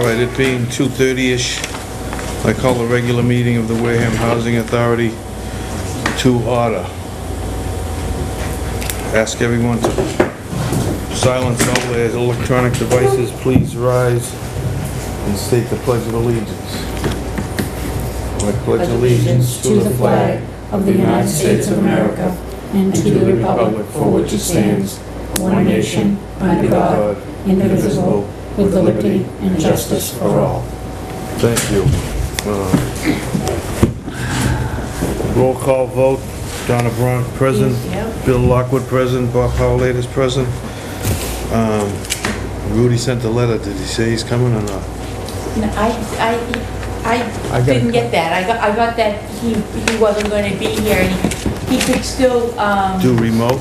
All right, it being 2:30-ish, I call the regular meeting of the Wareham Housing Authority to order. Ask everyone to silence all their electronic devices. Please rise and state the Pledge of Allegiance. I pledge allegiance to the flag of the United States of America and to the republic for which it stands, one nation, under God, indivisible, with liberty and justice for all. Thank you. Roll call vote. Donna Bronk present. Yep. Bill Lockwood present. Bob Howlett is present. Rudy sent a letter. Did he say he's coming or not? No, I didn't get that. I got that he wasn't going to be here and he could still do remote.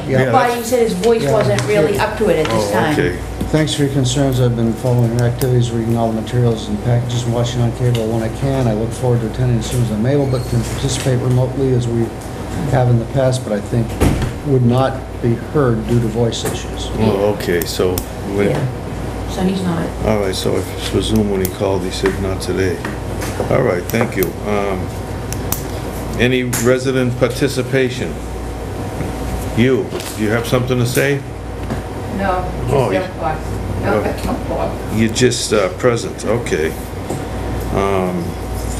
Yeah, but he said his voice wasn't really up to it at this time. Okay. Thanks for your concerns. I've been following your activities, reading all the materials and packages, and watching on cable when I can. I look forward to attending as soon as I'm able, but can participate remotely as we have in the past, but I think would not be heard due to voice issues. Oh, okay. So when? Yeah. So he's not. All right. So I presume when he called, he said not today. All right. Thank you. Any resident participation? Do you have something to say? No, Oh, no. You're just present, okay.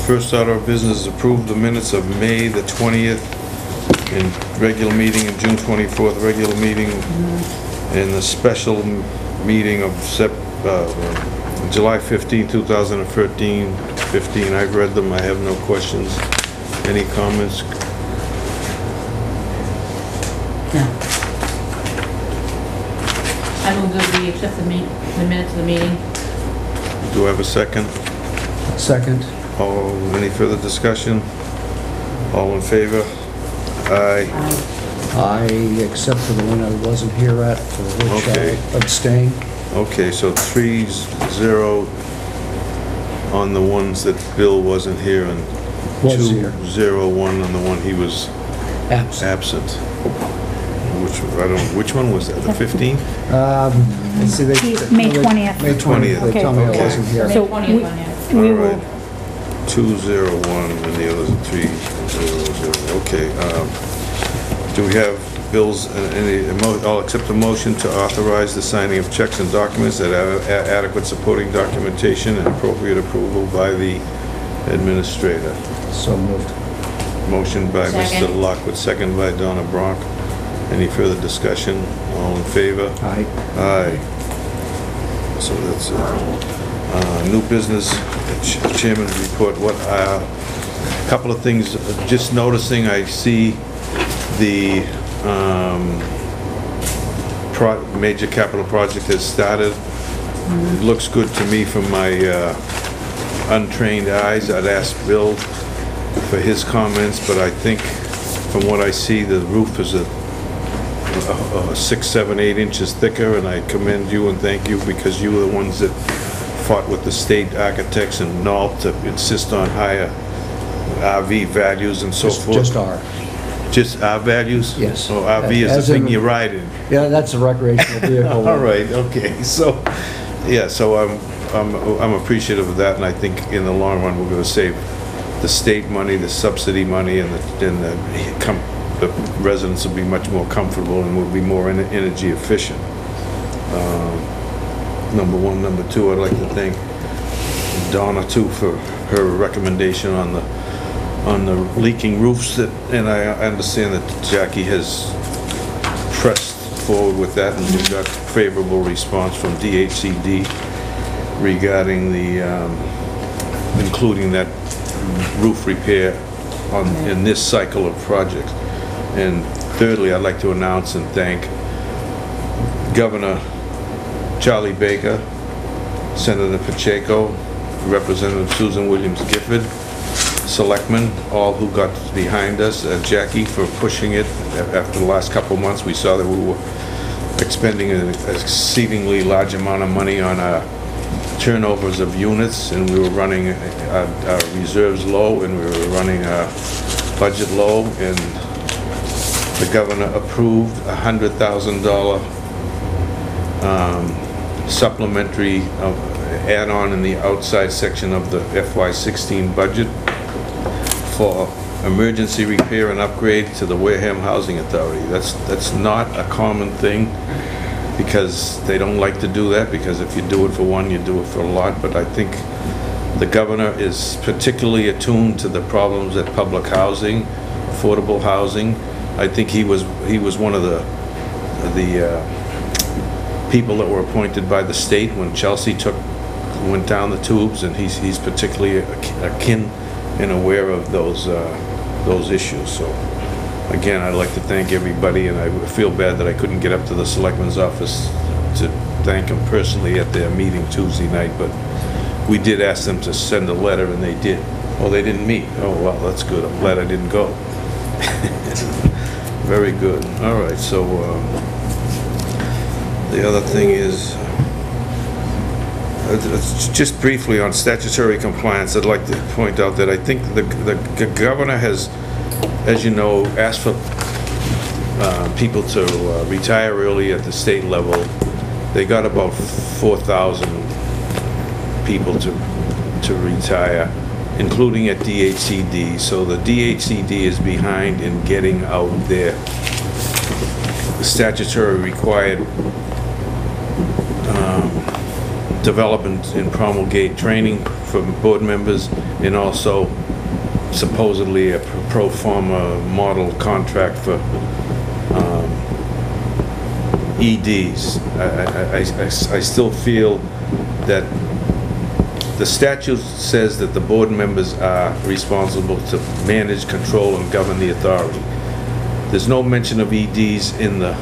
First order of business is approve the minutes of May the 20th and regular meeting and June 24th regular meeting and the special meeting of July 15, 2013. I've read them, I have no questions. Any comments? No. I move that we accept the minutes of the meeting. Do I have a second? Second. Any further discussion? All in favor? Aye. I, except for the one I wasn't here at, for which Okay. I abstain. Okay, so 3-0 on the ones that Bill wasn't here and Was here. 2-0-1 on the one he was Absent. Which one was that? The 15th? Let's see, May 20th. May 20th. They Okay. tell me I Okay. wasn't here. So May 20th on here. we All will, right. 2-0-1 and the others are 3-0-0. Okay. Do we have bills and I'll accept a motion to authorize the signing of checks and documents that have adequate supporting documentation and appropriate approval by the administrator. So moved. Motion by Second. Mr. Lockwood, second by Donna Bronk. Any further discussion? All in favor? Aye. Aye. So that's it. New business, chairman's report. A couple of things. Just noticing, I see the major capital project has started. It looks good to me from my untrained eyes. I'd ask Bill for his comments, but I think from what I see, the roof is 6, 7, 8 inches thicker, and I commend you and thank you because you were the ones that fought with the state architects and NALT to insist on higher RV values and so forth. Just R. Just R values? Yes. Oh, RV is As the thing in- you ride in. Yeah, that's a recreational vehicle. All right, okay, so, yeah, so I'm appreciative of that, and I think in the long run, we're gonna save the state money, the subsidy money, and the residents will be much more comfortable and will be more energy efficient. Number one. Number two, I'd like to thank Donna too for her recommendation on the leaking roofs and I understand that Jackie has pressed forward with that and we got favorable response from DHCD regarding including that roof repair in this cycle of projects. And thirdly, I'd like to announce and thank Governor Charlie Baker, Senator Pacheco, Representative Susan Williams Gifford, Selectmen, all who got behind us, Jackie for pushing it. After the last couple of months, we saw that we were expending an exceedingly large amount of money on turnovers of units, and we were running our reserves low, and we were running our budget low, and the governor approved $100,000 supplementary add-on in the outside section of the FY16 budget for emergency repair and upgrade to the Wareham Housing Authority. That's not a common thing, because they don't like to do that, because if you do it for one, you do it for a lot. But I think the governor is particularly attuned to the problems at public housing, affordable housing. I think he was one of the people that were appointed by the state when Chelsea went down the tubes, and he's particularly akin and aware of those issues. So again, I'd like to thank everybody, and I feel bad that I couldn't get up to the selectman's office to thank them personally at their meeting Tuesday night, but we did ask them to send a letter, and they did. Oh, they didn't meet. Oh, well, that's good. I'm glad I didn't go. Very good. All right, so the other thing is, just briefly on statutory compliance, I'd like to point out that I think the governor has, as you know, asked for people to retire early at the state level. They got about 4,000 people to retire, including at DHCD. So the DHCD is behind in getting out their statutory required develop and promulgate training for board members, and also supposedly a pro forma model contract for EDs. I still feel that the statute says that the board members are responsible to manage, control, and govern the authority. There's no mention of EDs in the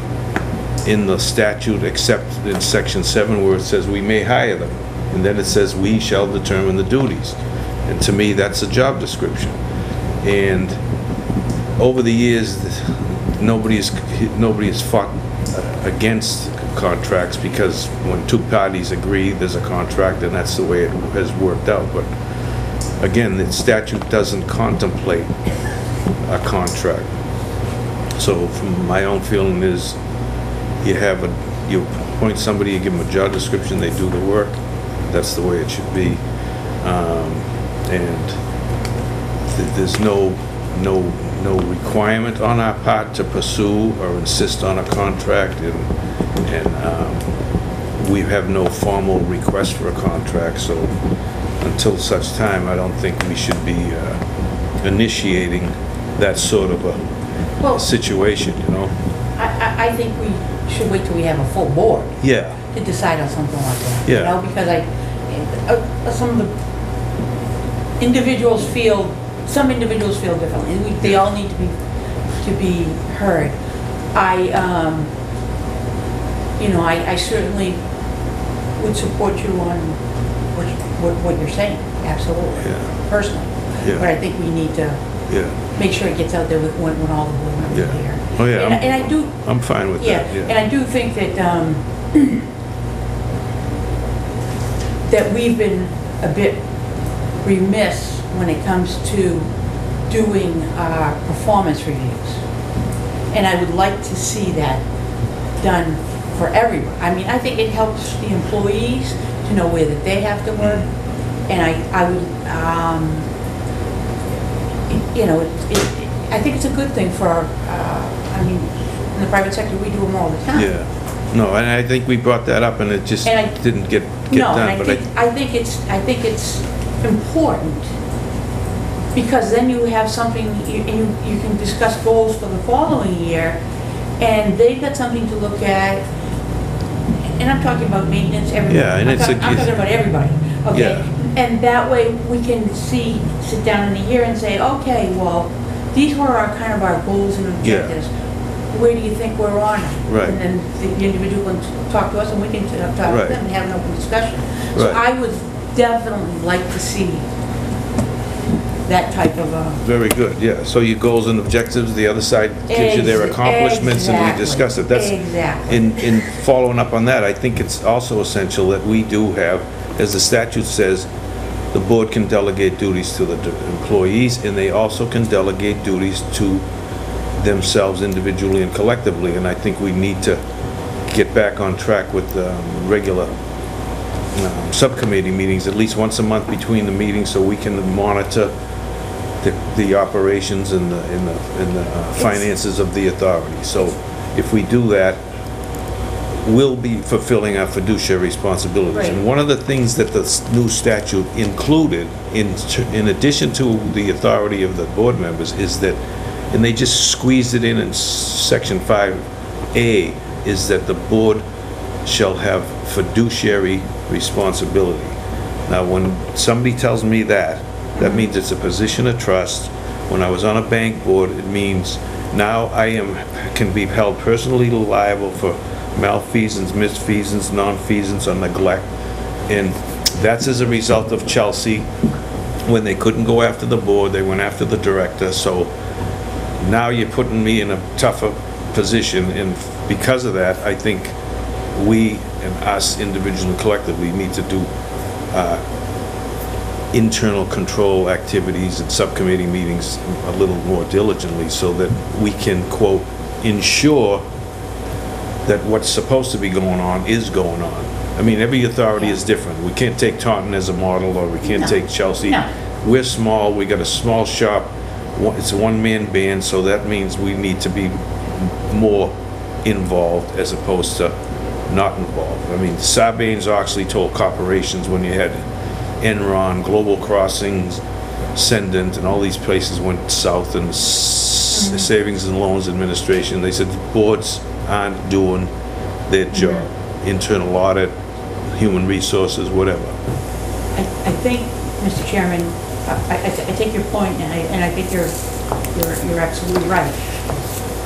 statute, except in section 7, where it says we may hire them, and then it says we shall determine the duties. And to me, that's a job description. And over the years, nobody has fought against contracts, because when two parties agree, there's a contract, and that's the way it has worked out. But again, the statute doesn't contemplate a contract. So from my own feeling is, you appoint somebody, you give them a job description, they do the work. That's the way it should be. And there's no requirement on our part to pursue or insist on a contract, and we have no formal request for a contract. So until such time, I don't think we should be initiating that sort of a situation, you know? I think we should wait till we have a full board. Yeah. To decide on something like that. Yeah. You know, because some of the individuals feel, some individuals feel differently. They all need to be heard. I certainly would support you on what you're saying, absolutely, personally. Yeah. But I think we need to make sure it gets out there when all the board members are here. Oh yeah, And I do. I'm fine with that. Yeah. And I do think that that we've been a bit remiss when it comes to doing performance reviews, and I would like to see that done for everyone. I mean, I think it helps the employees to know where that they have to work, and I would, I think it's a good thing for, in the private sector, we do them all the time. Yeah. No, and I think we brought that up, and it just didn't get done. No, I think it's important, because then you have something, you can discuss goals for the following year, and they've got something to look at. And I'm talking about maintenance, everybody. Yeah, and I'm talking about everybody. Okay. Yeah. And that way we can sit down in a year and say, okay, well, these were our goals and objectives. Where do you think we're on? Right. And then the individual can talk to us, and we can talk to them and have an open discussion. So I would definitely like to see that type of Very good, yeah. So your goals and objectives, the other side gives you their accomplishments, and we discuss it. That's exactly. In following up on that, I think it's also essential that we do have, as the statute says, the board can delegate duties to the employees, and they also can delegate duties to themselves individually and collectively. And I think we need to get back on track with regular subcommittee meetings, at least once a month between the meetings, so we can monitor the operations and the finances of the authority. So if we do that, we'll be fulfilling our fiduciary responsibilities. Right. And one of the things that the new statute included, in addition to the authority of the board members, is that, and they just squeezed it in section 5A, is that the board shall have fiduciary responsibility. Now, when somebody tells me that, that means it's a position of trust. When I was on a bank board, it means now can be held personally liable for malfeasance, misfeasance, nonfeasance, or neglect. And that's as a result of Chelsea. When they couldn't go after the board, they went after the director. So now you're putting me in a tougher position, and because of that, I think we and us individually and collectively need to do internal control activities and subcommittee meetings a little more diligently, so that we can, quote, ensure that what's supposed to be going on is going on. I mean, every authority is different. We can't take Taunton as a model, or we can't take Chelsea. No. We're small, we got a small shop, it's a one-man band, so that means we need to be more involved as opposed to not involved. I mean, Sarbanes-Oxley told corporations, when you had Enron, Global Crossings, Cendant, and all these places went south, and Savings and Loans Administration, they said the boards aren't doing their job. Internal audit, human resources, whatever. I think, Mr. Chairman, I take your point, and I think you're absolutely right.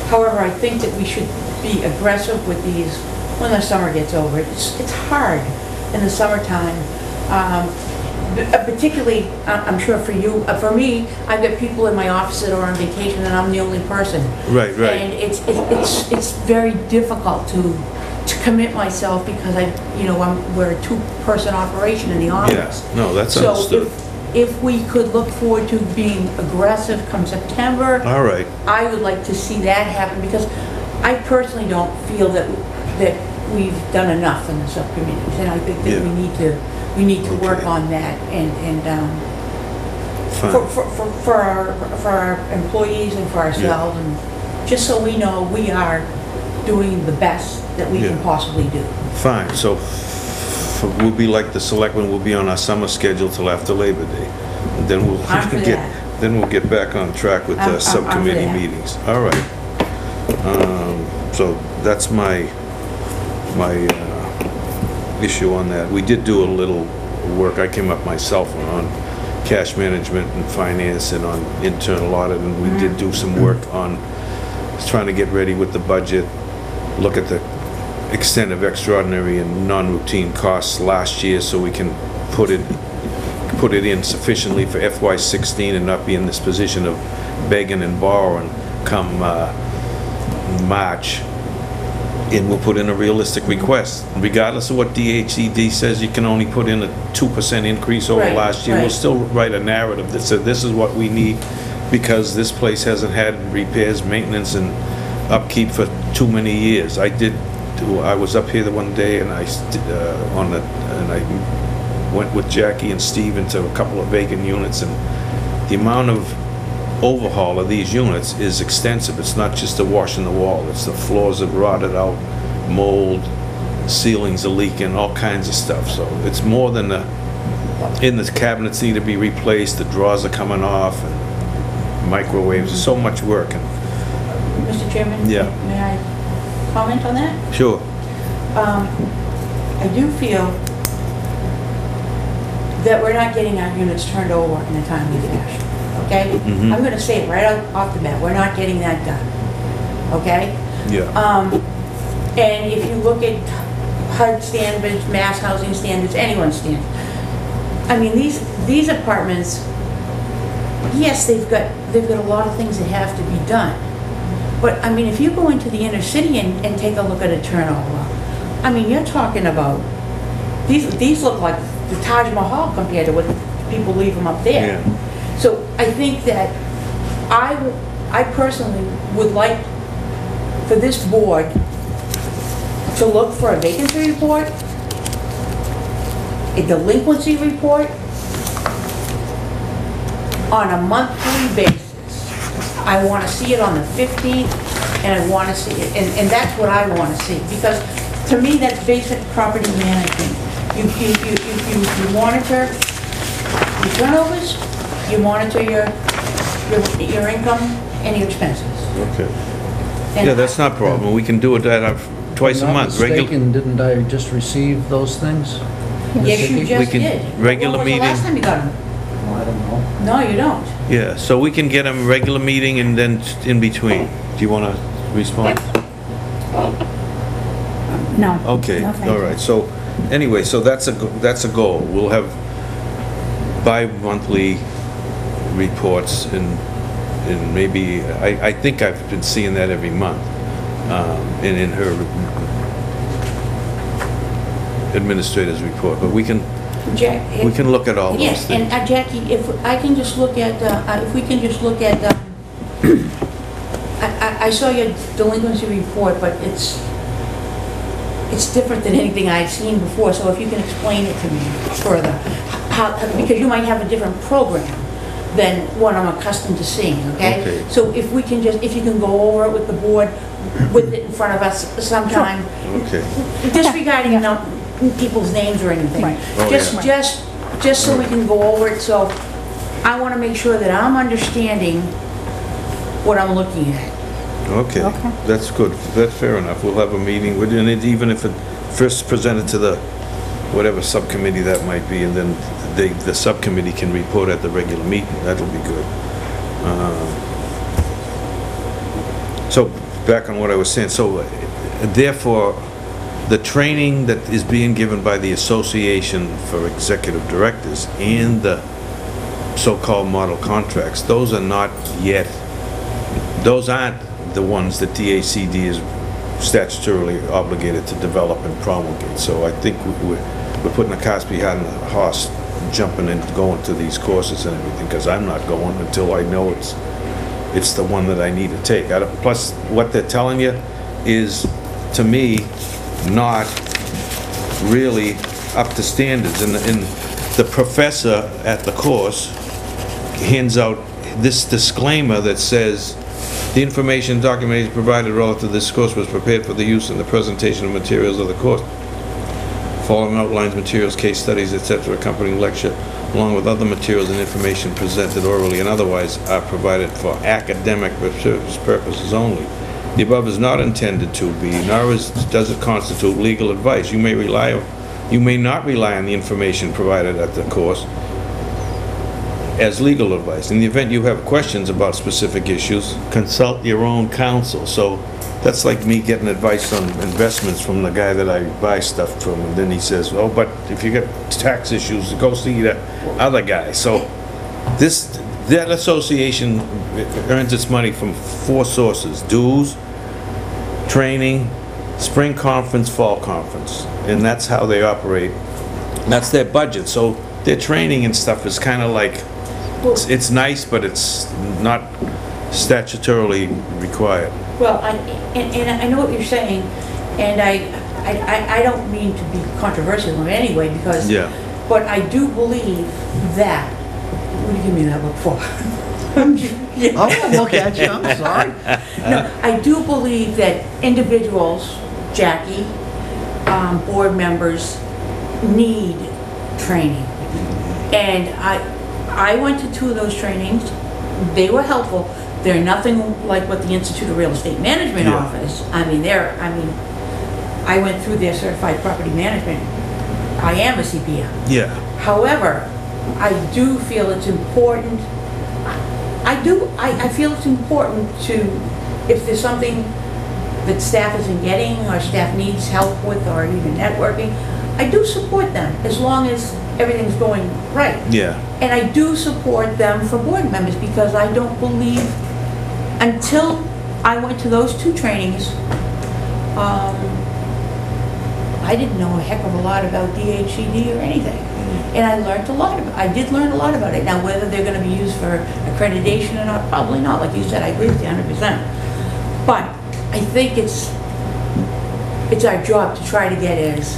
However, I think that we should be aggressive with these when the summer gets over. It's hard in the summertime, particularly, I'm sure for you. For me, I've got people in my office that are on vacation, and I'm the only person. Right. And it's very difficult to commit myself, because we're a two-person operation in the office. Yeah, no, that's understood. So if we could look forward to being aggressive come September, All right. I would like to see that happen, because I personally don't feel that we've done enough in the subcommittees, and I think that we need to work on that, and for our employees and for ourselves, and just so we know we are doing the best that we can possibly do. Fine, so we'll be like the selectmen, we'll be on our summer schedule till after Labor Day. And then we'll get back on track with the subcommittee meetings. All right. So that's my issue on that. We did do a little work, I came up myself on cash management and finance and on internal audit, and we did do some work on trying to get ready with the budget, look at the extent of extraordinary and non-routine costs last year, so we can put it in sufficiently for FY16 and not be in this position of begging and borrowing come March. And we'll put in a realistic request. Regardless of what DHED says, you can only put in a 2% increase over last year. We'll still write a narrative that says this is what we need, because this place hasn't had repairs, maintenance, and upkeep for too many years. I was up here the one day, and I went with Jackie and Steve into a couple of vacant units, and the amount of overhaul of these units is extensive. It's not just a wash in the wall. It's the floors have rotted out, mold, ceilings are leaking, all kinds of stuff. So it's more than the cabinets need to be replaced, the drawers are coming off, and microwaves. So much work. And Mr. Chairman? Yeah. May I comment on that? Sure. I do feel that we're not getting our units turned over in a timely fashion, okay? Mhm. I'm gonna say it right off the bat, we're not getting that done, okay? Yeah. And if you look at HUD standards, mass housing standards, anyone's standards, I mean, these apartments, yes, they've got a lot of things that have to be done. But, I mean, if you go into the inner city and take a look at a turnover, I mean, you're talking about, these look like the Taj Mahal compared to what people leave them up there. Yeah. So I think that I personally would like for this board to look for a vacancy report a delinquency report on a monthly basis. I want to see it on the 15th, and I want to see it, and that's what I want to see, because to me, that's basic property management. You monitor your turnovers, you monitor your income and your expenses. Okay. And Yeah, that's not a problem. We can do it twice a month. If I'm not mistaken, didn't I just receive those things? Yes, you just can- did. regular When was the last meeting. time you got them? Oh, I don't know. No, you don't. Yeah, so we can get them regular meeting and then in between. Do you want to respond? No. Okay, No, thank all you. right. So anyway, so that's a goal. We'll have bi-monthly reports and maybe, I think I've been seeing that every month, and in her administrator's report, but we can look at all those Yes, and things. Jackie, if I can just look at, if we can just look at, I saw your delinquency report, but it's different than anything I've seen before, so if you can explain it to me further. Because you might have a different program than what I'm accustomed to seeing, okay? Okay. So if we can just, if you can go over it with the board, with it in front of us sometime, Okay, disregarding people's names or anything. Right. Oh, yeah. Just so we can go over it, so I want to make sure that I'm understanding what I'm looking at. okay. Okay. That's good. That's fair enough. We'll have a meeting, and even if it first presented to the, whatever subcommittee that might be, and then the subcommittee can report at the regular meeting. That'll be good. So, back on what I was saying, so therefore, the training that is being given by the Association for Executive Directors and the so-called model contracts, those are not yet, those aren't the ones that DACD is statutorily obligated to develop and promulgate. So I think we're putting the cart behind the horse, jumping and going to these courses and everything, because I'm not going until I know it's the one that I need to take. Plus, what they're telling you is, to me, not really up to standards. And the professor at the course hands out this disclaimer that says, the information and documentation provided relative to this course was prepared for the use in the presentation of materials of the course. Following outlines, materials, case studies, etc., accompanying lecture, along with other materials and information presented orally and otherwise, are provided for academic purposes only. The above is not intended to be, nor does it constitute legal advice. You may not rely on the information provided at the course as legal advice. In the event you have questions about specific issues, consult your own counsel. So that's like me getting advice on investments from the guy that I buy stuff from, and then he says, oh, but if you get tax issues, go see the other guy. So that association earns its money from 4 sources: dues, training, spring conference, fall conference, and that's how they operate. That's their budget. So their training and stuff is kind of like, it's nice, but it's not statutorily required. Well, and I know what you're saying, and I don't mean to be controversial in any way, because, Yeah. but I do believe that, what do you give me that look for? Oh, look at you, I'm sorry. No, I do believe that individuals, Jackie, board members, need training. And I went to 2 of those trainings. They were helpful. They're nothing like what the Institute of Real Estate Management Yeah. offers. I went through their certified property management. I am a CPM. Yeah. However, I do feel it's important. I feel it's important to, if there's something that staff isn't getting or staff needs help with or even networking, I do support them as long as everything's going right. Yeah. And I do support them for board members, because I don't believe, until I went to those 2 trainings, I didn't know a heck of a lot about DHCD or anything. And I learned a lot I did learn a lot about it. Now, whether they're gonna be used for accreditation or not, probably not. Like you said, I agree with you 100%. But I think it's our job to try to get as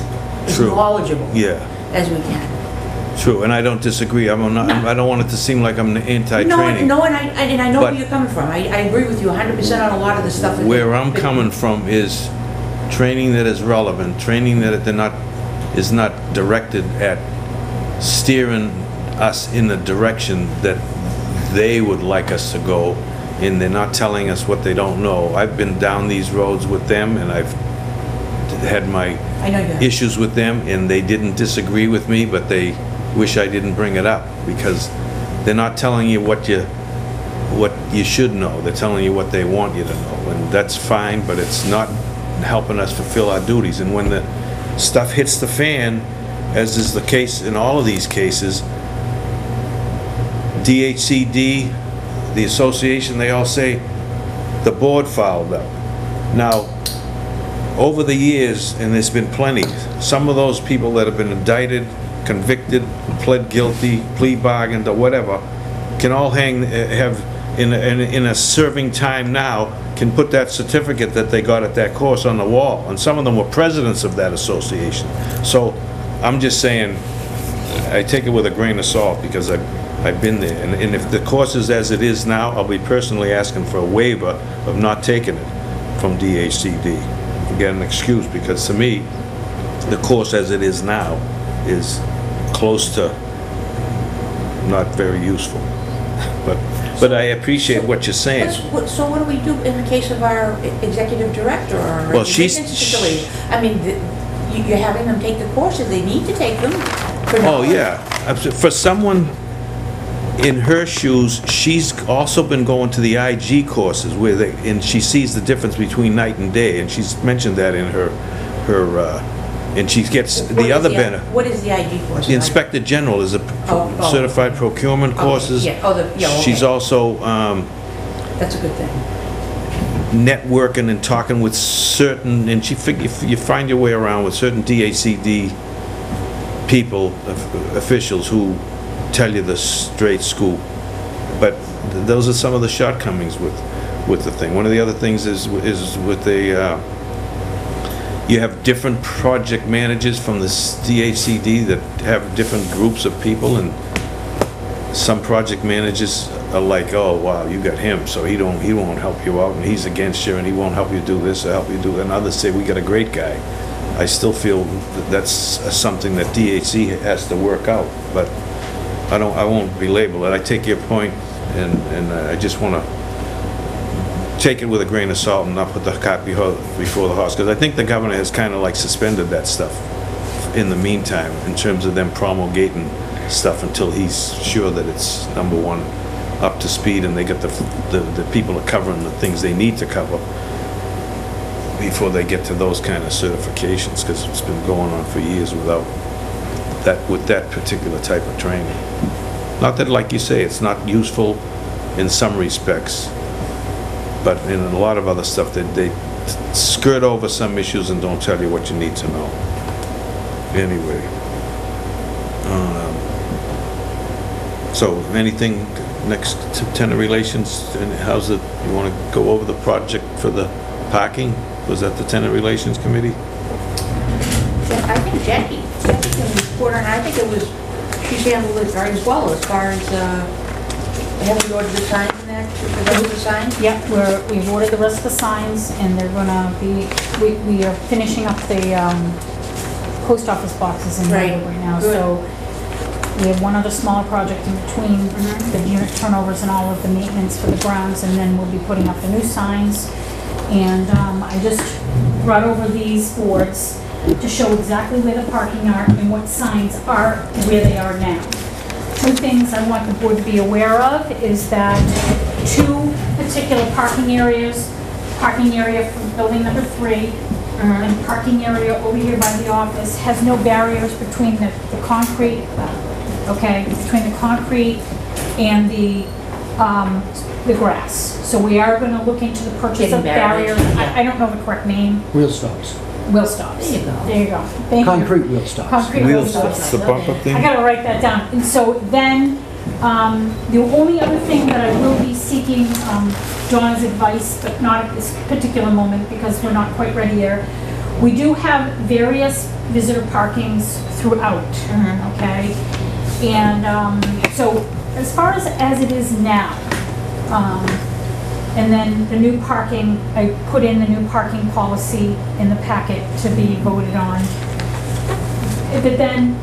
True. knowledgeable. Yeah. as we can. True, and I don't disagree. I don't want it to seem like I'm anti-training. No, and I know where But- you're coming from. I agree with you 100% on a lot of the stuff. Where I'm coming from is training that is relevant, training that is not directed at steering us in the direction that they would like us to go, and they're not telling us what they don't know. I've been down these roads with them, and I've had my I know you have. issues with them, and they didn't disagree with me, but they wish I didn't bring it up, because they're not telling you what you should know. They're telling you what they want you to know, and that's fine, but it's not helping us fulfill our duties. And when the stuff hits the fan, as is the case in all of these cases, DHCD, the association, they all say the board fouled up. Now, over the years, and there's been plenty, some of those people that have been indicted, convicted, pled guilty, plea bargained, or whatever, can all have in a serving time now, can put that certificate that they got at that course on the wall. And some of them were presidents of that association. So I'm just saying, I take it with a grain of salt, because I've been there. And if the course is as it is now, I'll be personally asking for a waiver of not taking it from DHCD. Get an excuse, because to me, the course as it is now is close to not very useful. But I appreciate what you're saying. So what do we do in the case of our executive director or Well, business facility? I mean, you're having them take the courses, they need to take them. Oh, yeah. For someone in her shoes, she's also been going to the IG courses and she sees the difference between night and day, and she's mentioned that in her and she gets the other benefit. What is the IG course? The Inspector General is a certified procurement courses. Yeah. Okay. She's also That's a good thing. networking and talking with certain, and you find your way around with certain DHCD people, officials who tell you the straight scoop. But those are some of the shortcomings with the thing. One of the other things is with the you have different project managers from the DHCD that have different groups of people, and some project managers are like, oh wow, you got him, so he won't help you out, and he's against you, and he won't help you do this or help you do that. And others say, we got a great guy. I still feel that's something that DHC has to work out, but I won't belabor it. I take your point, and I just want to take it with a grain of salt and not put the cart before the horse, because I think the governor has kind of like suspended that stuff in the meantime, in terms of them promulgating stuff until he's sure that it's, number one, up to speed, and they get the people are covering the things they need to cover before they get to those kind of certifications, because it's been going on for years without that particular type of training. Not that, like you say, it's not useful in some respects, but in a lot of other stuff, they skirt over some issues and don't tell you what you need to know. Anyway. So, anything next to tenant relations? And how's it, you want to go over the project for the parking? Was that the tenant relations committee? Yeah, I think Jackie can report on, I think it was, she's handled it very well as far as, have we ordered the signs and that, the signs? Yeah, we've ordered the rest of the signs, and they're gonna be, we are finishing up the post office boxes in Right. Wareham right now, Good. so we have one other smaller project in between the unit turnovers and all of the maintenance for the grounds, and then we'll be putting up the new signs. And I just brought over these boards to show exactly where the parking are and what signs are where they are now. Two things I want the board to be aware of is that two particular parking areas, parking area from building number 3 and parking area over here by the office, has no barriers between the concrete, okay, between the concrete and the grass. So we are going to look into the purchase Getting of barriers. barriers, I don't know the correct name. Wheel stops. Wheel stops. There you go. There you go. Thank you. Concrete wheel stops. Concrete wheel stops. The bumper thing? I gotta write that down. And so then, the only other thing that I will be seeking Donna's advice, but not at this particular moment because we're not quite ready here, We do have various visitor parkings throughout, okay? And so as far as it is now, and then the new parking, I put in the new parking policy in the packet to be voted on. But then,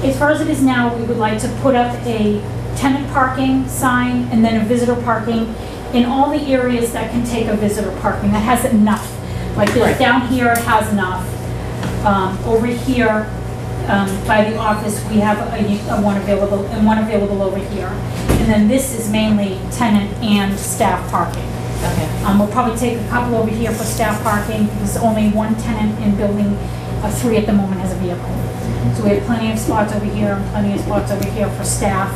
as far as it is now, we would like to put up a tenant parking sign and then a visitor parking in all the areas that can take a visitor parking, that has enough. Like Right. down here, it has enough. Over here, by the office, we have a one available, and one available over here. And then this is mainly tenant and staff parking. Okay. We'll probably take a couple over here for staff parking, because only one tenant in building 3 at the moment has a vehicle. So we have plenty of spots over here, and plenty of spots over here for staff.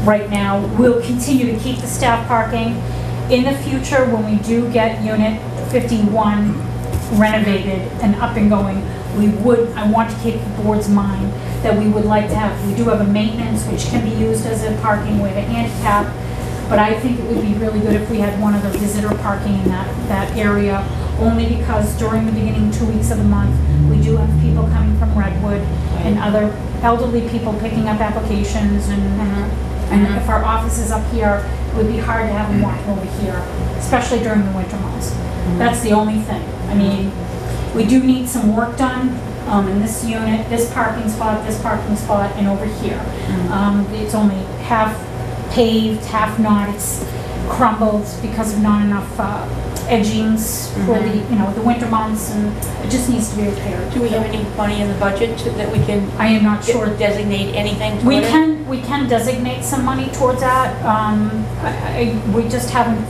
Right now, we'll continue to keep the staff parking. In the future, when we do get Unit 51 renovated and up and going, I want to keep the board's mind that we would like to have, we do have a maintenance which can be used as a parking way to handicap, but I think it would be really good if we had one of the visitor parking in that area, only because during the beginning 2 weeks of the month, we do have people coming from Redwood and other elderly people picking up applications, and if our office is up here, it would be hard to have them walk over here, especially during the winter months. That's the only thing. I mean, we do need some work done in this unit, this parking spot, and over here. It's only half paved, half not. It's crumbled because of not enough edgings for the winter months, and it just needs to be repaired. Do we have any money in the budget that we can? I am not sure. Designate anything? We can designate some money towards that. We just haven't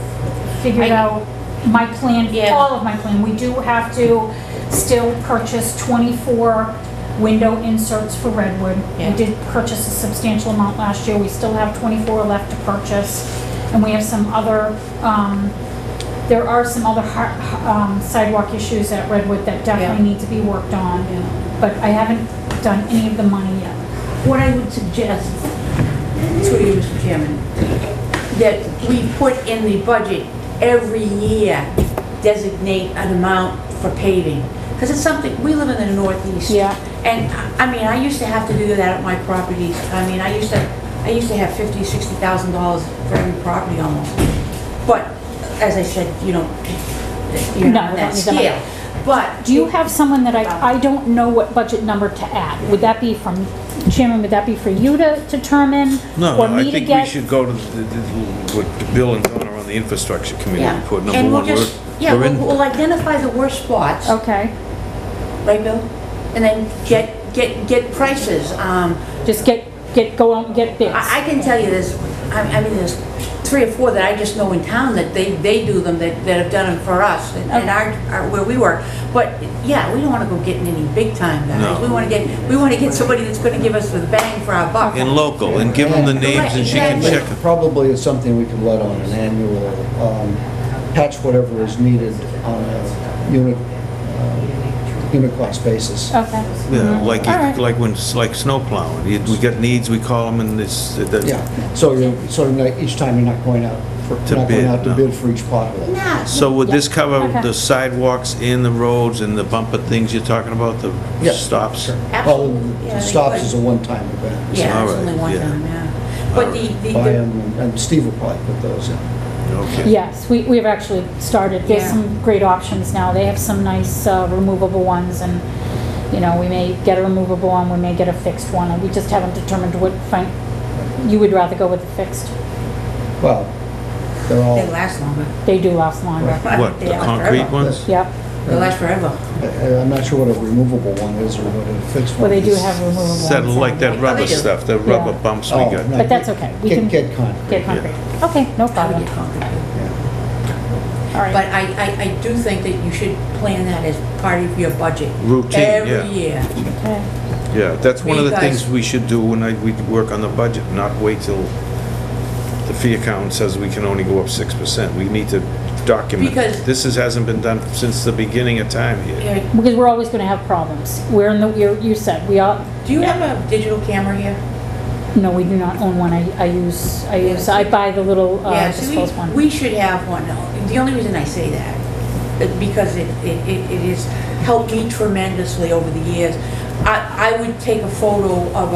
figured out my plan, all of my plan. We do have to still purchase 24 window inserts for Redwood. Yeah. We did purchase a substantial amount last year. We still have 24 left to purchase. And we have some other, there are some other sidewalk issues at Redwood that definitely need to be worked on. But I haven't done any of the money yet. What I would suggest, through you, Mr. Chairman, that we put in the budget every year, designate an amount for paving. Because it's something, we live in the Northeast. Yeah. And, I mean, I used to have to do that at my properties. I mean, I used to have $50,000, $60,000 for every property almost. But, as I said, you're not on that scale. But do you have someone that I don't know what budget number to add? Would that be from, Chairman, would that be for you to determine? No, or I me to think we get? should go to what Bill and Donna on the infrastructure committee Yeah. report. And Number we'll one, just, we're in. we'll identify the worst spots, Okay, right, Bill? And then get prices. just go out and get bids. I can tell you this, I mean, there's 3 or 4 that I just know in town that they do them, that have done them for us and our where we work. But yeah, we don't want to go getting any big time guys. No. We want to get somebody that's going to give us the bang for our buck. And local, and give them the names and she can Exactly. check them. Probably is something we could let on an annual, patch whatever is needed on a unit cost basis. Okay. Yeah, like, All right. like snow plowing. We got needs, we call them and Yeah, so each time you're not going out To bid, to no. bid for each pothole. Nah, So would this cover Okay. the sidewalks and the roads and the bumper things you're talking about, the Yeah. stops? Well, absolutely. Yeah, the they stops could. is a one-time event. Yeah, it's All right, only one yeah. time, yeah. But Buy them, and Steve will probably put those in. Okay. Yes, we have actually started. There's Yeah. some great options now. They have some nice removable ones, and we may get a removable one, we may get a fixed one, and we just haven't determined what you would rather go with the fixed. Well, they're all, they last longer. They do last longer. What, They the last concrete forever. ones? Yep. They last forever. I'm not sure what a removable one is or what a fixed one Well, is. they do have removable ones. Said like that Oh, rubber they do. stuff, the rubber Yeah. bumps we Oh, got. no. But that's okay. We can Get concrete. get concrete. Okay, no I would problem. get concrete. Yeah. All right. But I do think that you should plan that as part of your budget. Routine, yeah. Every year. Okay. Yeah, that's one of the Because- things we should do when we work on the budget, not wait till the fee accountant says we can only go up 6%. We need to document. Because- This hasn't been done since the beginning of time here. Yeah. Because we're always going to have problems. You said, Do you have a digital camera here? no, we do not own one. I buy the little Yeah, so disposed one. we should have one. The only reason I say that is because it is, helped me tremendously over the years. I would take a photo of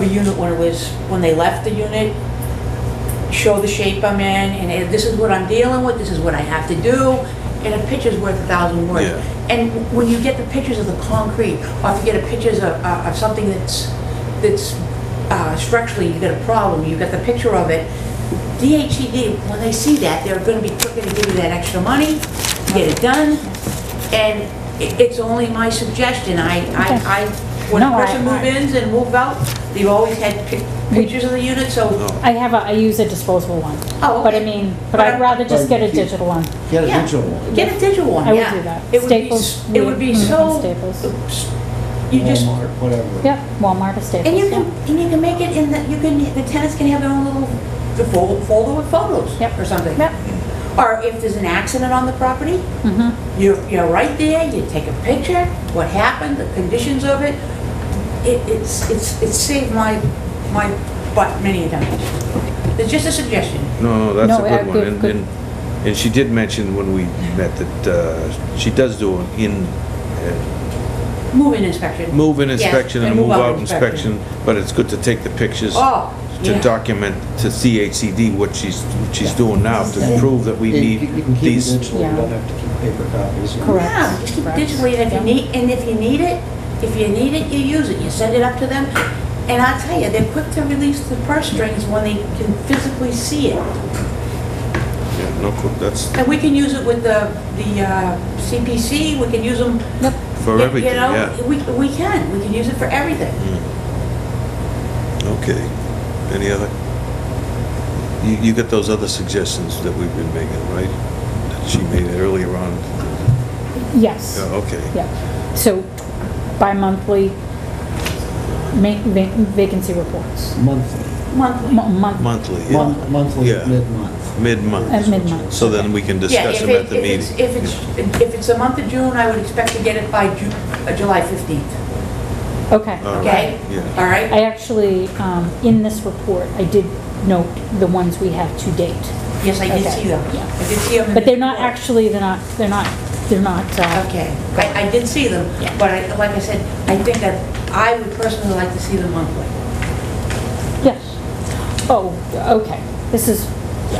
a unit when they left the unit, show the shape I'm in, and this is what I'm dealing with, this is what I have to do, and a picture's worth 1,000 words. Yeah. And when you get the pictures of the concrete, or if you get pictures of something that's structurally, you got a problem, you got the picture of it, DHCD, when they see that, they're gonna be quicker to give you that extra money, get it done, and it's only my suggestion. When a No, person move in and move out, they've always had pictures of the unit, so. I use a disposable one. Oh, But I okay. mean, But but I'd rather just get a But- digital one. Get a Yeah. digital one. Get a digital one, I would yeah. do that. It would be, Staples, it would be so, Staples. you just, Walmart, whatever. Yep, Walmart or Staples. and you yeah. can make it in the, the tenants can have their own little folder with photos Yep. or something. Yep. Or if there's an accident on the property, Mhm. you're right there, you take a picture, what happened, the conditions of it. It's saved my butt many a times. It's just a suggestion. No, that's No, a good one. good, good. And she did mention when we met that she does do an Move-in inspection. move-in Yes, inspection and move-out inspection, but it's good to take the pictures Oh, to yeah. document to CHCD what she's doing now to prove that we You need can keep it these. digital, you Yeah. don't have to keep paper copies. Correct. Yeah, just keep Correct. digitally, and if you need it, you use it, you send it up to them. And I'll tell you, they're quick to release the purse strings when they can physically see it. Yeah, no, that's And we can use it with the CPC, we can use them. Yep. for everything, You know, yeah. we can use it for everything. Okay. Any other? You got those other suggestions that we've been making, right? That she made earlier on? Yes. Yeah, okay. Yeah. So bi-monthly vacancy reports. Monthly. Monthly. Monthly, yeah. Monthly, Yeah. mid-month. Mid-month. At mid-month. So then we can Yeah, discuss them at the meeting. if it's the month of June, I would expect to get it by July 15th, Okay. All right, okay? yeah. All right? I actually, in this report, I did note the ones we have to date. Yes, I did Okay, see them. yeah. I did see them. in But the they're not report. actually, they're not, Okay, I did see them, Yeah. but like I said, I think that I would personally like to see them monthly. yes. Oh, okay. This is, yeah.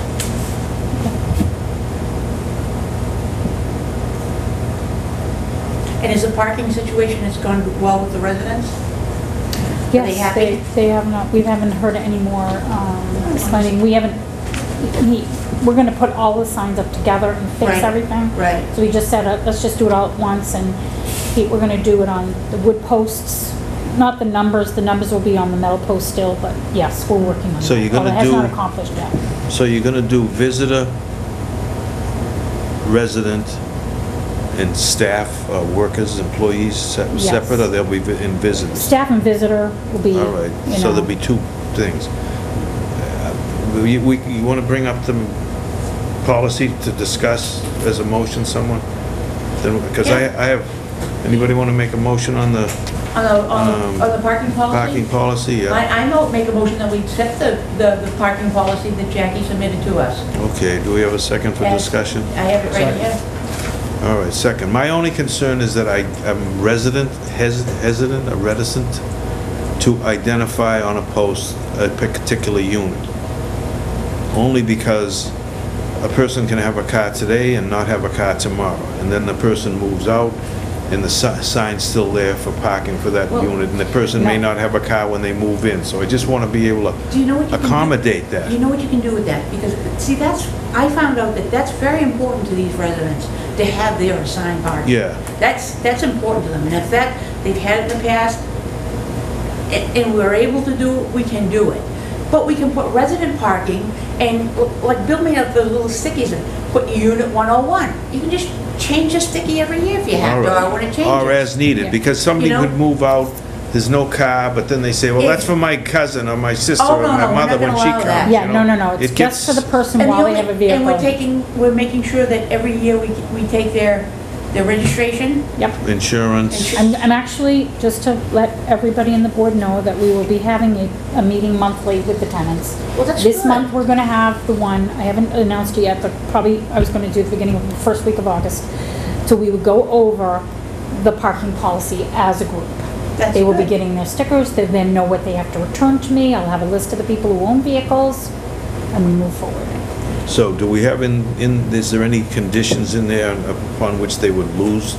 And is the parking situation, it's gone well with the residents? Are they Yes, happy? they have not, we haven't heard any more, explaining, we haven't, we're gonna put all the signs up together and fix Right, everything. right. So we just said, let's just do it all at once, and we're gonna do it on the wood posts, not the numbers will be on the metal post still, but yes, we're working on that. So you're gonna Although it has not do- accomplished yet. So you're gonna do visitor, resident, and staff, workers, employees Yes. separate, or they'll be in visitors? Staff and visitor will be, All right, you so know, there'll be two things. You want to bring up the policy to discuss as a motion, someone? Because I Yeah. have, anybody want to make a motion on the On the parking policy? parking policy? Yeah. I know, make a motion that we accept the parking policy that Jackie submitted to us. Okay, do we have a second for Yes. discussion? I have it right Second. here. All right, second. My only concern is that I'm hesitant or reticent to identify on a post a particular unit. Only because a person can have a car today and not have a car tomorrow. And then the person moves out and the sign's still there for parking for that Well, unit. And the person may no. not have a car when they move in. So I just want to be able Do you know what you to can do? accommodate that. You know what you can do with that? Because, see, I found out that that's very important to these residents, to have their assigned parking. Yeah. That's important to them, and if they've had it in the past, and we're able to do it, we can do it. But we can put resident parking, and like Bill made up those little stickies, and put unit 101. You can just change the sticky every year if you have to, I want to change Or it. as needed, Yeah. because somebody You know? could move out, there's no car, but then they say, well, If- that's for my cousin or my sister Oh, or no, my no, we're mother not when gonna she allow comes. that. yeah, you no, know? no, it's It just for gets- the person And while they have a vehicle. And we're making sure that every year we take their registration. Yep. Insurance. I'm actually, just to let everybody in the board know, that we will be having a meeting monthly with the tenants. Well, that's This good. month, we're gonna have the one, I haven't announced it yet, but probably, I was gonna do it at the beginning of the first week of August. So we would go over the parking policy as a group. That's They will be good. getting their stickers, they then know what they have to return to me, I'll have a list of the people who own vehicles, and we move forward. So do we have is there any conditions in there upon which they would lose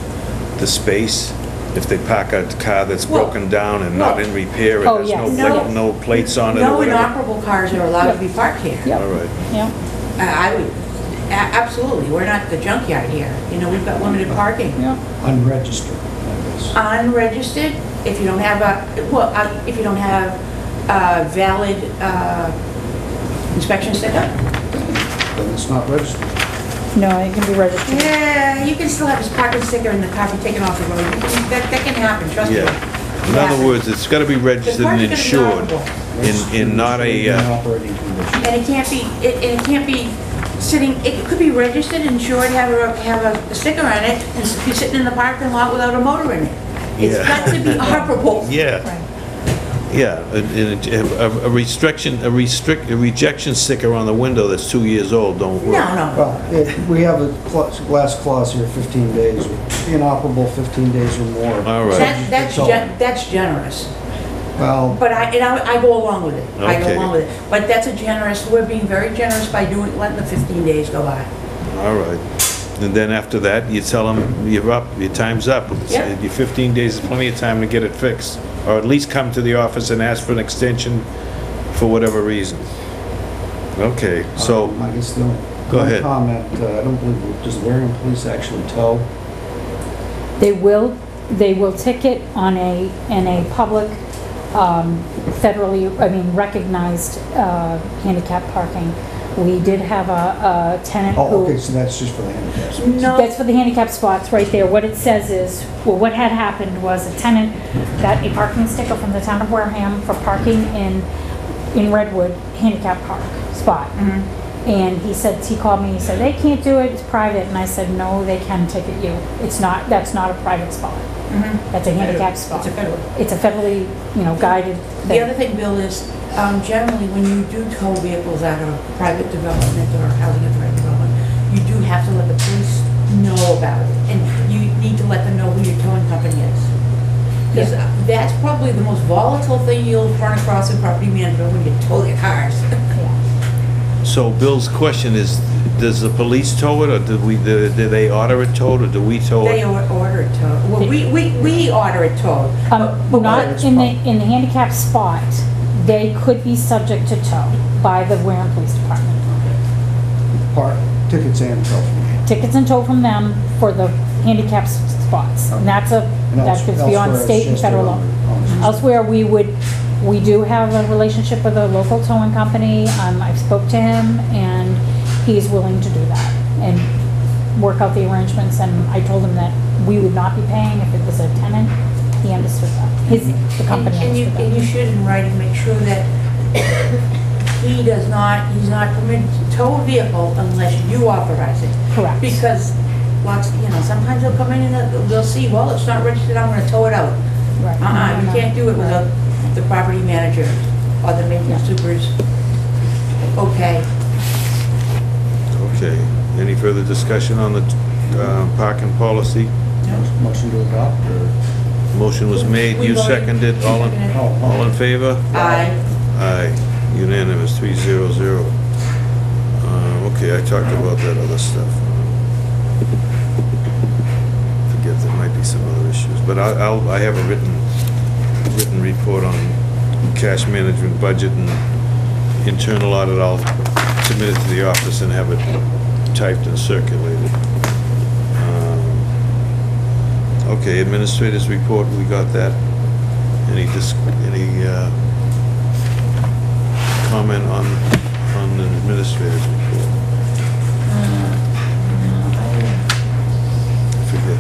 the space? If they park a car that's Well, broken down and not in repair, it Oh, has yes. no plates on it or No whatever? inoperable cars are allowed to be parked here. Yep. All right. Yeah, I would, absolutely, we're not the junkyard here, you know, we've got limited parking. yeah. Unregistered, that is. Unregistered, if you don't have if you don't have a valid inspection sticker. Then it's not registered. No, it can be registered. Yeah, you can still have his parking sticker and the car be taken off the road. That can happen, trust me. Yeah. In other words, it's got to be registered and The car's gonna insured be inoperable. in not In a, operating condition. And it can't be sitting, it could be registered, insured, have a sticker on it, and be sitting in the parking lot without a motor in it. It's Yeah. got to be operable. yeah, Right. yeah, a rejection sticker on the window that's 2 years old don't work. No. Well, we have a glass clause here, 15 days, inoperable 15 days or more. All right. That's all. That's generous. Well, But I go along with it. I go Okay. along with it. But that's we're being very generous by letting the 15 days go by. All right. And then after that, you tell them, you're up, your time's up. Yep. Your 15 days is plenty of time to get it fixed. Or at least come to the office and ask for an extension for whatever reason. Okay, so, I guess the only Go ahead. comment, I don't believe, does the Wareham Police actually tow? They will ticket in a public, federally, recognized, handicap parking. We did have a tenant who. Oh, okay, so that's just for the handicapped. No. That's for the handicap spots right there. What it says is, well, what had happened was a tenant got a parking sticker from the town of Wareham for parking in Redwood handicap park spot. And he called me, he said, they can't do it, it's private. And I said, no, they can ticket you. That's not a private spot. That's a handicap spot. It's a federal. It's a federally, guided The thing. other thing, Bill, is generally when you do tow vehicles out of private development or housing authority development, you do have to let the police know about it. And you need to let them know who your towing company is. Because that's probably the most volatile thing you'll run across in property management when you tow their cars. Yeah. so Bill's question is, does the police tow it, or do they order it towed, or do we tow They it? order it towed. Well, we order it towed. But Not in the handicap spot, they could be subject to tow by the Wareham Police Department. Tickets and tow. Tickets and tow from them for the handicap spots. And that's beyond Elsewhere, state it's and just federal law. on- Elsewhere, we do have a relationship with a local towing company. I spoke to him and he's willing to do that and work out the arrangements. And I told him that we would not be paying if it was a tenant. He understood that. The company And you understood that. should in writing make sure that he's not permitted to tow a vehicle unless you authorize it. Correct. Because sometimes they'll come in and they'll see, well, it's not registered, I'm gonna tow it out. Right. You No. can't do it without the property manager or the maintenance super's okay. Okay, any further discussion on the parking policy? Motion to adopt, or? Motion was made, you We've already seconded, all in, Oh, all in favor? Aye. Aye, unanimous, 300. Okay, I talked about that other stuff. Forget, there might be some other issues, but I have a written report on cash management budget and internal audit. I'll submit it to the office and have it typed and circulated. Okay, administrators report, we got that. Any comment on the administrators report? I forget.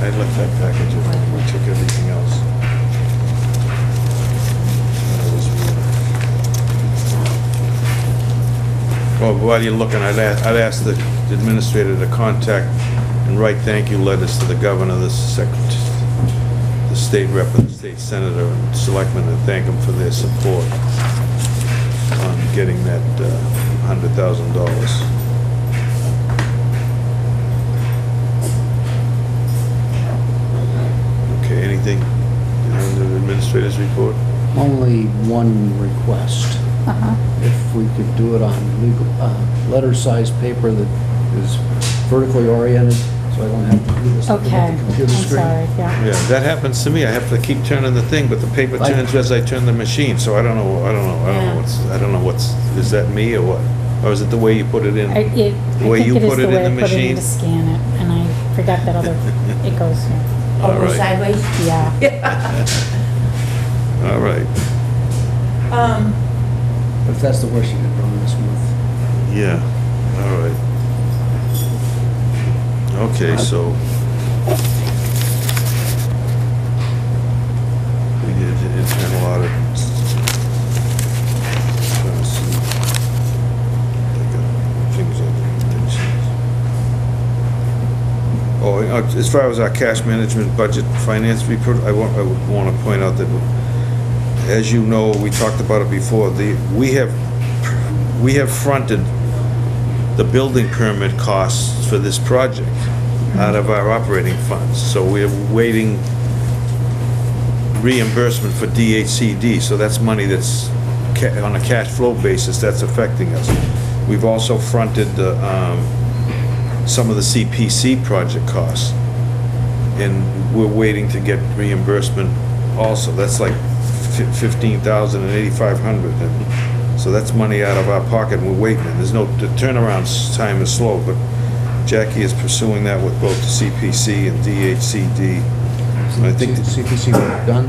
I left that package, we took everything else. Well, while you're looking, I'd ask the administrator to contact and write thank you letters to the governor, the state rep, and the state senator, and selectmen, and thank them for their support on getting that $100,000. anything on the administrator's report? Only one request. Uh-huh. If we could do it on legal, letter-sized paper that is vertically oriented, so I don't have to do this looking Okay, at the I'm computer screen. sorry, yeah. Yeah, that happens to me. I have to keep turning the thing, but the paper Like- turns as I turn the machine, so I don't know what's, is that me or what? Or is it the way you put it in? I The way think you it is put the it in way the I put it in machine? to scan it, and I forgot that other, it goes, Oh, All go right. sideways? yeah. All right, But if that's the worst you could run this month. yeah, all right. Okay, so we did the internal audit. Trying to see. I got things I didn't see. Oh, as far as our cash management budget finance report, I would want to point out that, as you know, we talked about it before, we have fronted the building permit costs for this project out of our operating funds. So we're waiting reimbursement for DHCD, so that's money that's on a cash flow basis that's affecting us. We've also fronted some of the CPC project costs, and we're waiting to get reimbursement also. That's like $15,000 and $8,500, and so that's money out of our pocket, and we're waiting. And there's no, the turnaround time is slow, but Jackie is pursuing that with both the CPC and DHCD. And I think CPC work done?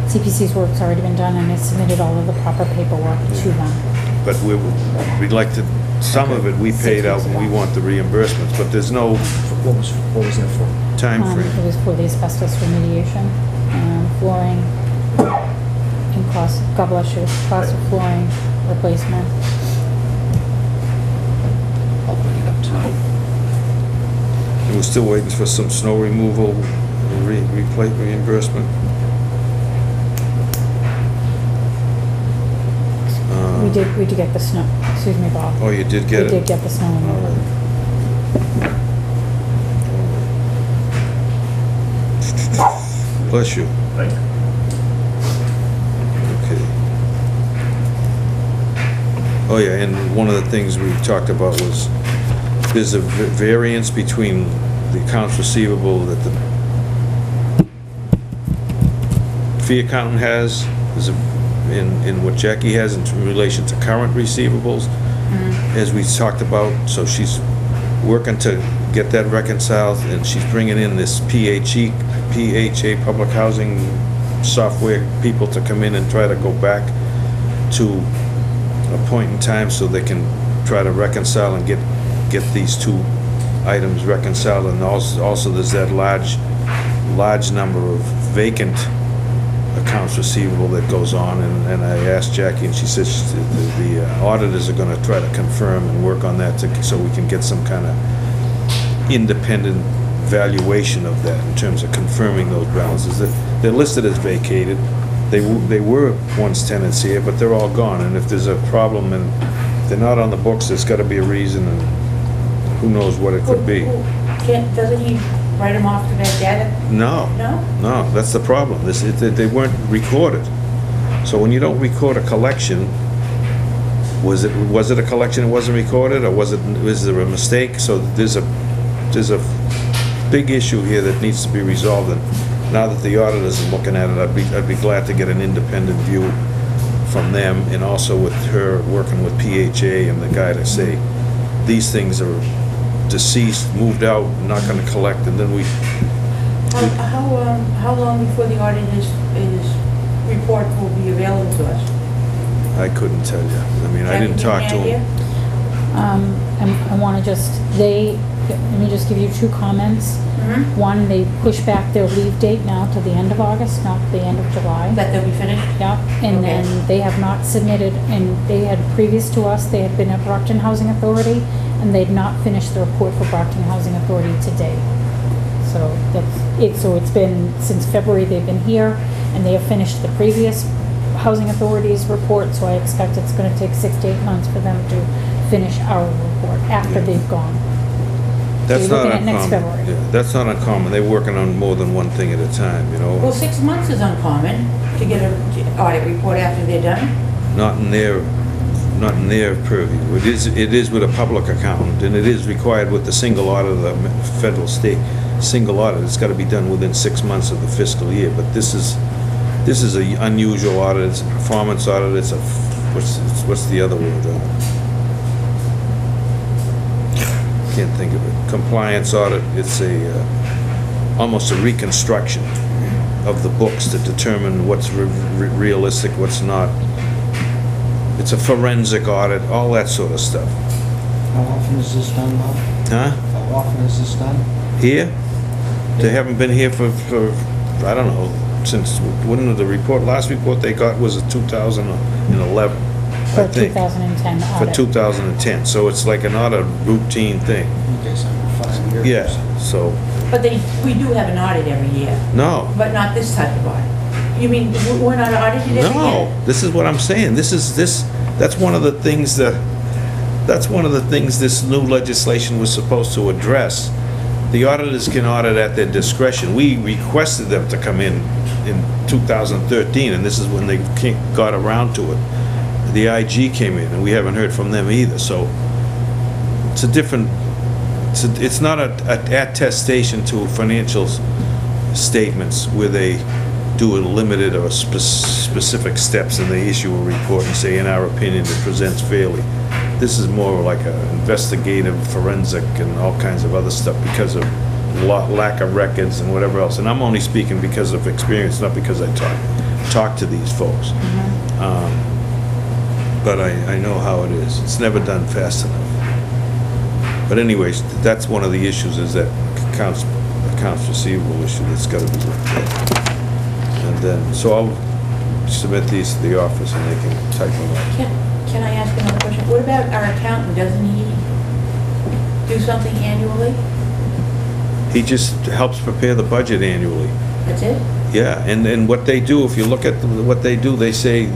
CPC's work's already been done, and it's submitted all of the proper paperwork to them. but we'd like to, some of it we paid out and we want the reimbursements, but there's no What was that for? time It frame. was for the asbestos remediation, flooring, and cost, God bless you, cost of flooring replacement. I'll bring it up tonight. And we're still waiting for some snow removal, reimbursement. We did get the snow, excuse me, Bob. Oh, you did get We did it? get the snow removal. Bless you. Thank you. Okay. Oh, yeah, and one of the things we talked about was there's a variance between the accounts receivable that the fee accountant has, in what Jackie has in relation to current receivables, as we talked about. So she's working to get that reconciled, and she's bringing in this PHA, public housing software people to come in and try to go back to a point in time so they can try to reconcile and get these two items reconciled. And also there's that large number of vacant accounts receivable that goes on, and I asked Jackie, and she says the auditors are going to try to confirm and work on that so we can get some kind of independent valuation of that in terms of confirming those balances. They're listed as vacated. They were once tenants here, but they're all gone, and if there's a problem and they're not on the books, there's got to be a reason, and who knows what it could be. Doesn't he write them off to bad data? No. No? No, that's the problem. They weren't recorded. So when you don't record a collection, was it a collection that wasn't recorded, or was there a mistake? So there's a big issue here that needs to be resolved, and now that the auditors are looking at it, I'd be glad to get an independent view from them, and also with her working with PHA and the guy to say, these things are deceased, moved out, not gonna collect, and then How long before the auditor's report will be available to us? I couldn't tell you. I mean, I didn't talk to him. I want to just, let me just give you two comments. One, they push back their leave date now to the end of August, not the end of July. That they'll be finished? Yeah, and Okay. then they have not submitted, and they had, previous to us, they had been at Brockton Housing Authority, and they'd not finished the report for Brockton Housing Authority today. So that's it. So it's been, since February, they've been here, and they have finished the previous Housing Authority's report, so I expect it's gonna take 6 to 8 months for them to finish our report after they've gone. That's you're not looking at next uncommon. February. Yeah, that's not uncommon. They're working on more than one thing at a time, you Well, know? 6 months is uncommon to get an audit report after they're done. Not in their purview. It is with a public accountant, and it is required with the single audit of the federal state, single audit. It's gotta be done within 6 months of the fiscal year, but this is a unusual audit. It's a performance audit. It's a, what's the other word? Can't think of it. Compliance audit. It's almost a reconstruction of the books to determine what's realistic, what's not. It's a forensic audit, all that sort of stuff. How often is this done, Bob? Huh? How often is this done? Here? They haven't been here for I don't know, since, when the report, last report they got was 2011, For I think. 2010 For audit. 2010, so it's like not a routine thing. Okay, so 5 years. Yeah, so, But we do have an audit every year, no. but not this type of audit. You mean, we're not audited every year? No, this is what I'm saying. That's one of the things this new legislation was supposed to address. The auditors can audit at their discretion. We requested them to come in 2013, and this is when they got around to it. The IG came in, and we haven't heard from them either, so it's a different, it's not an attestation to financial statements where they do a limited or specific steps and they issue a report and say, in our opinion, it presents fairly. This is more like an investigative, forensic, and all kinds of other stuff because of lack of records and whatever else. And I'm only speaking because of experience, not because I talk to these folks. But I know how it is. It's never done fast enough. But anyways, that's one of the issues, is that accounts receivable issue that's got to be looked at. And then, so I'll submit these to the office and they can type them up. Can I ask another question? What about our accountant? Doesn't he do something annually? He just helps prepare the budget annually. That's it? Yeah, and what they do, if you look at what they do, they say,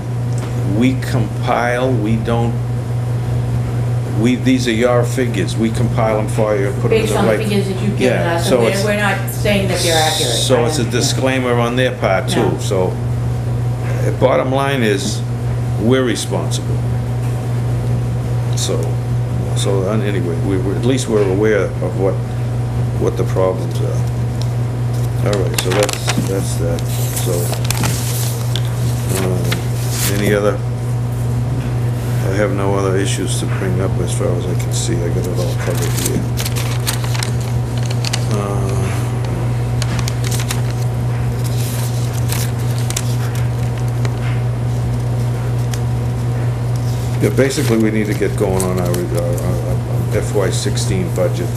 we compile, these are your figures, we compile them for you and put them in the Based on right. the figures that you've given Yeah, us, so and it's- we're not saying that they're accurate. So it's a I understand. disclaimer on their part too, Yeah. so, bottom line is, we're responsible. So anyway, at least we're aware of what the problems are. All right, so that's that, so, any other? I have no other issues to bring up as far as I can see. I got it all covered here. Yeah, basically, we need to get going on our FY16 budget,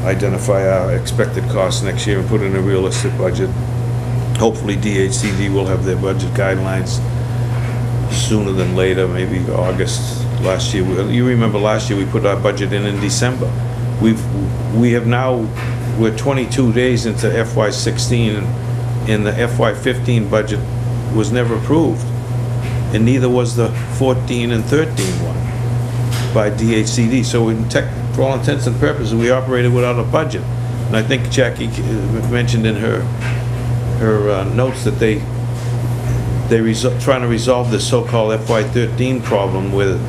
identify our expected costs next year and put in a realistic budget. Hopefully DHCD will have their budget guidelines sooner than later, maybe August. Last year, you remember last year we put our budget in December. We're 22 days into FY16 and the FY15 budget was never approved. And neither was the 14 and 13 one by DHCD. So for all intents and purposes, we operated without a budget. And I think Jackie mentioned in her notes that they're trying to resolve this so-called FY13 problem where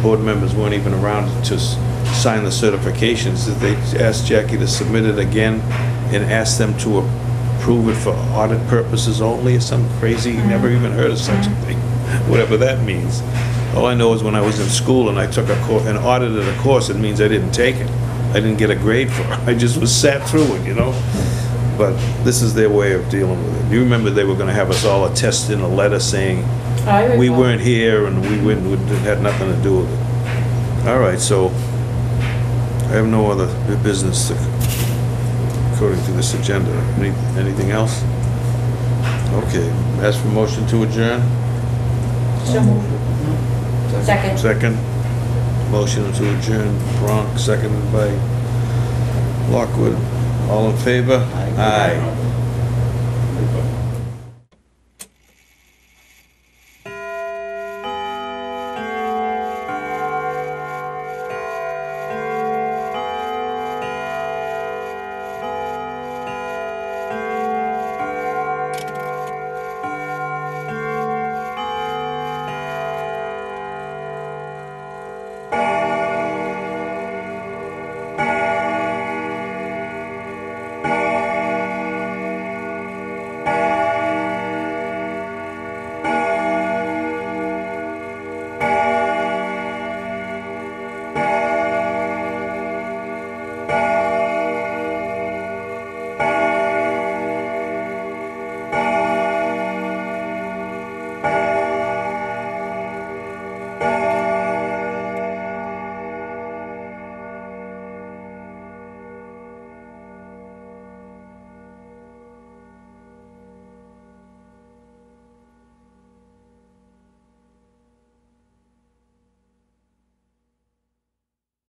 board members weren't even around to sign the certifications. That they asked Jackie to submit it again and ask them to approve it for audit purposes only or some crazy, never even heard of such a thing, whatever that means. All I know is when I was in school and I took a course and audited a course, it means I didn't take it. I didn't get a grade for it. I just was sat through it, you know? But this is their way of dealing with it. You remember they were gonna have us all attest in a letter saying I we recall. weren't here and we had nothing to do with it. All right, so I have no other business according to this agenda. Anything else? Okay, ask for motion to adjourn. So moved. Second. Second. Motion to adjourn, Bronk, seconded by Lockwood. All in favor? Aye. Aye.